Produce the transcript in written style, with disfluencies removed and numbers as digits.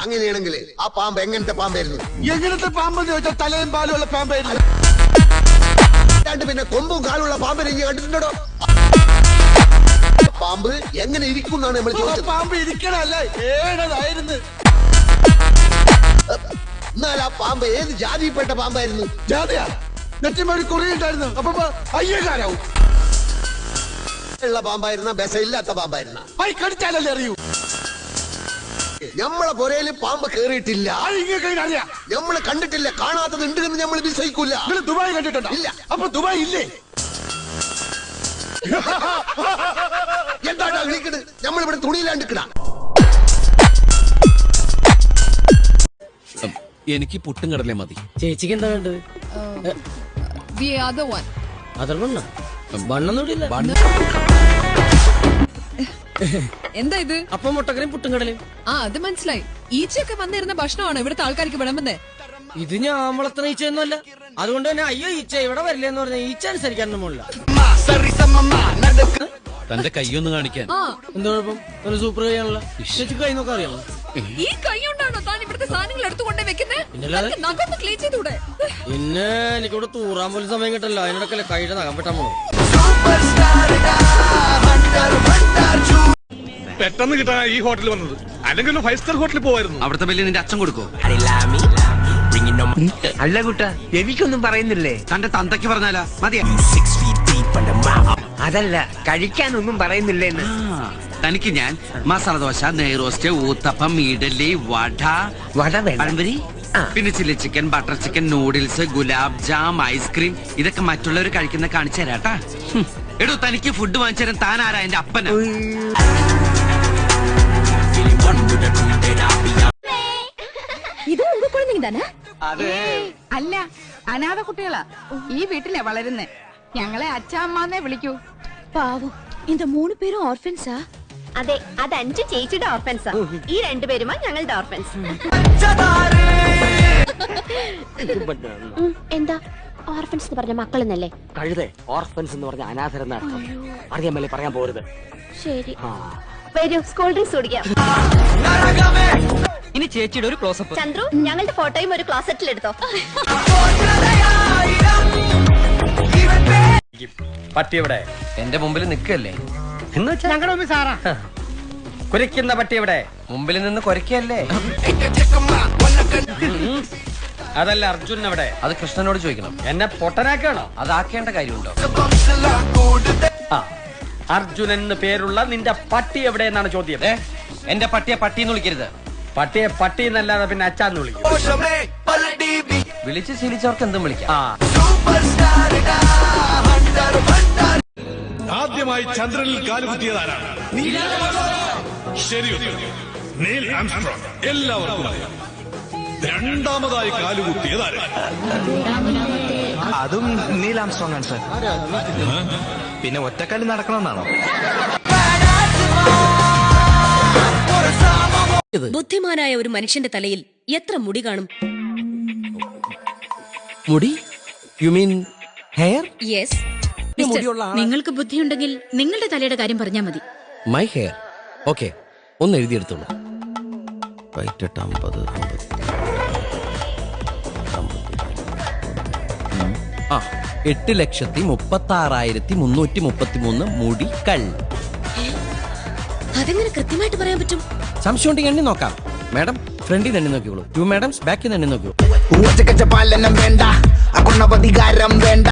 അങ്ങനെയാണെങ്കിൽ ആ പാമ്പ് എങ്ങനത്തെ പാമ്പായിരുന്നു? എങ്ങനത്തെ പാമ്പെന്ന് ചോദിച്ചാൽ തലയും പാലുള്ള പാമ്പായിരുന്നു. പിന്നെ കൊമ്പും കാലുള്ള പാമ്പിനെ ഇനി കണ്ടിട്ടുണ്ടോ? പാമ്പ് എങ്ങനെ ഇരിക്കും എന്നാണ് നമ്മൾ ചോദിച്ചത്. പാമ്പ് ഇരിക്കണല്ലേ, ഏഴതായിരുന്നു. എന്നാൽ ആ പാമ്പ് ഏത് ജാതിയിൽപ്പെട്ട പാമ്പായിരുന്നു? ജാതിയാ നെറ്റിമൊഴി കുറിയുണ്ടായിരുന്നു. അപ്പൊ അയ്യകാരാവും. ഉള്ള പാമ്പായിരുന്ന ബസ ഇല്ലാത്ത പാമ്പായിരുന്ന കടിച്ചാലല്ലേ അറിയൂ. നമ്മളെ പുരയില് പാമ്പ് കേറിയിട്ടില്ല, അറിയാം. നമ്മള് കണ്ടിട്ടില്ല. കാണാത്തത് ഉണ്ട് എന്ന് നമ്മൾ വിശ്വസിക്കൂല. ദുബായ് കണ്ടിട്ടുണ്ടോ? ഇല്ല. അപ്പൊ ദുബായ് ഇല്ലേ? എന്താ വിളിക്കണ്? നമ്മളിവിടെ തുണിയിലാണ്ടിക്കണ. എനിക്ക് പുട്ടും കടലേ മതി. ചേച്ചിക്ക് എന്താ വേണ്ടത്? എന്താ ഇത്? അപ്പൊ മുട്ടക്കറിയും പുട്ടും കടലയും. അത് മനസ്സിലായി. ഈച്ചയൊക്കെ വന്നിരുന്ന ഭക്ഷണമാണ് ഇവിടുത്തെ ആൾക്കാർക്ക് വിളമ്പുന്നേ. ഇത് ഞാൻ വളർത്തുന്ന ഈച്ചയൊന്നുമല്ല. അതുകൊണ്ട് തന്നെ അയ്യോ ഈച്ച ഇവിടെ വരില്ലെന്ന് പറഞ്ഞ ഈച്ച അനുസരിക്കാൻ പോലില്ല. തന്റെ കൈയൊന്ന് കാണിക്കാൻ. എന്താ കുഴപ്പം? ഒരു സൂപ്പർ കൈയാണല്ലോ. ചേച്ചി കൈ നോക്കാൻ അറിയാമോ? ഈ കൈ കൊണ്ടാണോ താൻ ഇവിടുത്തെ സാധനങ്ങൾ എടുത്തുകൊണ്ടേ വെക്കുന്നത്? ക്ലീൻ ചെയ്തൂടെ? പിന്നെ എനിക്കിവിടെ തൂറാൻ പോലും സമയം കിട്ടല്ലോ. അതിനിടക്കല്ലേ കൈയുടെ നഖം വെട്ടാൻ പോകും. പെട്ടെന്ന് കിട്ടാൻ ഈ ഹോട്ടലിൽ വന്നത്, അല്ലെങ്കിൽ 5 സ്റ്റാർ ഹോട്ടലിൽ പോവായിരുന്നു. അവിടുത്തെ ബില്ല് നിന്റെ അച്ഛൻ കൊടുക്കോ? അല്ല കുട്ട, എനിക്കൊന്നും പറയുന്നില്ലേ? തന്റെ തന്തയ്ക്ക് പറഞ്ഞാലാ മതിയാ? അതല്ല, കഴിക്കാനൊന്നും പറയുന്നില്ലേന്ന്. തനിക്ക് ഞാൻ മസാല ദോശ, നെയ്റോസ്റ്റ്, ഊത്തപ്പം, ഇഡലി, വട, പഴംപൊരി, പിന്നെ chilli chicken, butter chicken, noodles, gulab jam, ice cream, ഇതൊക്കെ മറ്റുള്ളവർ കഴിക്കുന്ന കാണിച്ചു തരാട്ടാ. എടോ, തനിക്ക് ഫുഡ് വാങ്ങിച്ചു തരാൻ താൻ ആരാ? എന്റെ അപ്പന്. അല്ല, അനാഥ കുട്ടികളാ ഈ വീട്ടിലെ വളരുന്നേ. ഞങ്ങളെ അച്ഛാമ്മന്നേ വിളിക്കൂ. പാവം, இந்த 3 പേരും ഓർഫൻസാ? അതെ, അത് 5 ചേച്ചിയുടെ ഓർഫൻസാ. ഈ 2 പേരുമാ ഞങ്ങളുടെ ഓർഫൻസ്. എന്താ ഓർഫൻസ് എന്ന് പറഞ്ഞ മക്കളെന്നല്ലേ? കഴുതേ, ഓർഫൻസ് എന്ന് പറഞ്ഞ അനാഥരെന്നർത്ഥം. അറിയാമല്ലേ, പറയാൻ പോരുത്. ശരി, വരൂ, സ്കൂൾ ഡ്രിങ്ക്സ് കുടിക്കാം. ഇനി ചേച്ചിയുടെ ഒരു ക്ലോസപ്പ്. ചന്ദ്രു, ഞങ്ങളുടെ ഫോട്ടോയും ഒരു ക്ലോസറ്റിൽ എടുത്തോ. പട്ടി എവിടെ? എന്റെ മുമ്പിൽ നിൽക്കല്ലേ? കുരയ്ക്കുന്ന പട്ടി എവിടെ? മുമ്പിൽ നിന്ന് കുരയ്ക്കല്ലേ? അതല്ല, അർജുൻ എവിടെ? അത് കൃഷ്ണനോട് ചോദിക്കണം. എന്നെ പൊട്ടനാക്കാണോ? അതാക്കേണ്ട കാര്യമുണ്ടോ? അർജുൻ എന്ന് പേരുള്ള നിന്റെ പട്ടി എവിടെ എന്നാണ് ചോദ്യം. എന്റെ പട്ടിയെ പട്ടി എന്ന് വിളിക്കരുത്. പട്ടിയെ പട്ടി എന്നല്ലാതെ പിന്നെ അച്ചാന്ന് വിളിക്കും. വിളിച്ച് ശീലിച്ചവർക്ക് എന്തും വിളിക്കാം. ആദ്യമായി ചന്ദ്രനിൽ കാലുകുത്തിയതാരാണ്? ശരി, നീൽ ആംസ്ട്രോങ്. എല്ലാവർക്കും അറിയാം. രണ്ടാമതായി കാലുകുത്തിയതാരാണ്? അതും നീൽ ആംസ്ട്രോങ് ആണ് സർ. പിന്നെ ഒറ്റക്കാലിൽ നടക്കണമെന്നാണോ? ബുദ്ധിമാനായ ഒരു മനുഷ്യന്റെ തലയിൽ എത്ര മുടി കാണും? മുടി? You mean hair? യെസ്. നിങ്ങൾക്ക് ബുദ്ധിയുണ്ടെങ്കിൽ നിങ്ങളുടെ തലയുടെ കാര്യം പറഞ്ഞാൽ മതി. My hair. ഓക്കെ, ഒന്ന് എഴുതിയെടുത്തോളൂ. 8,36,333 മുടികൾ. അതെങ്ങനെ കൃത്യമായിട്ട് പറയാൻ പറ്റും? സംശയം ഉണ്ടെങ്കിൽ എണ്ണി നോക്കാം. മാഡം ഫ്രണ്ടിൽ നിന്ന് എണ്ണി നോക്കിയോളൂ. 2 മാഡംസ് ബാക്കിൽ നിന്ന് എണ്ണി നോക്കിയോളൂ. പാലനം വേണ്ട, അധികാരം വേണ്ട.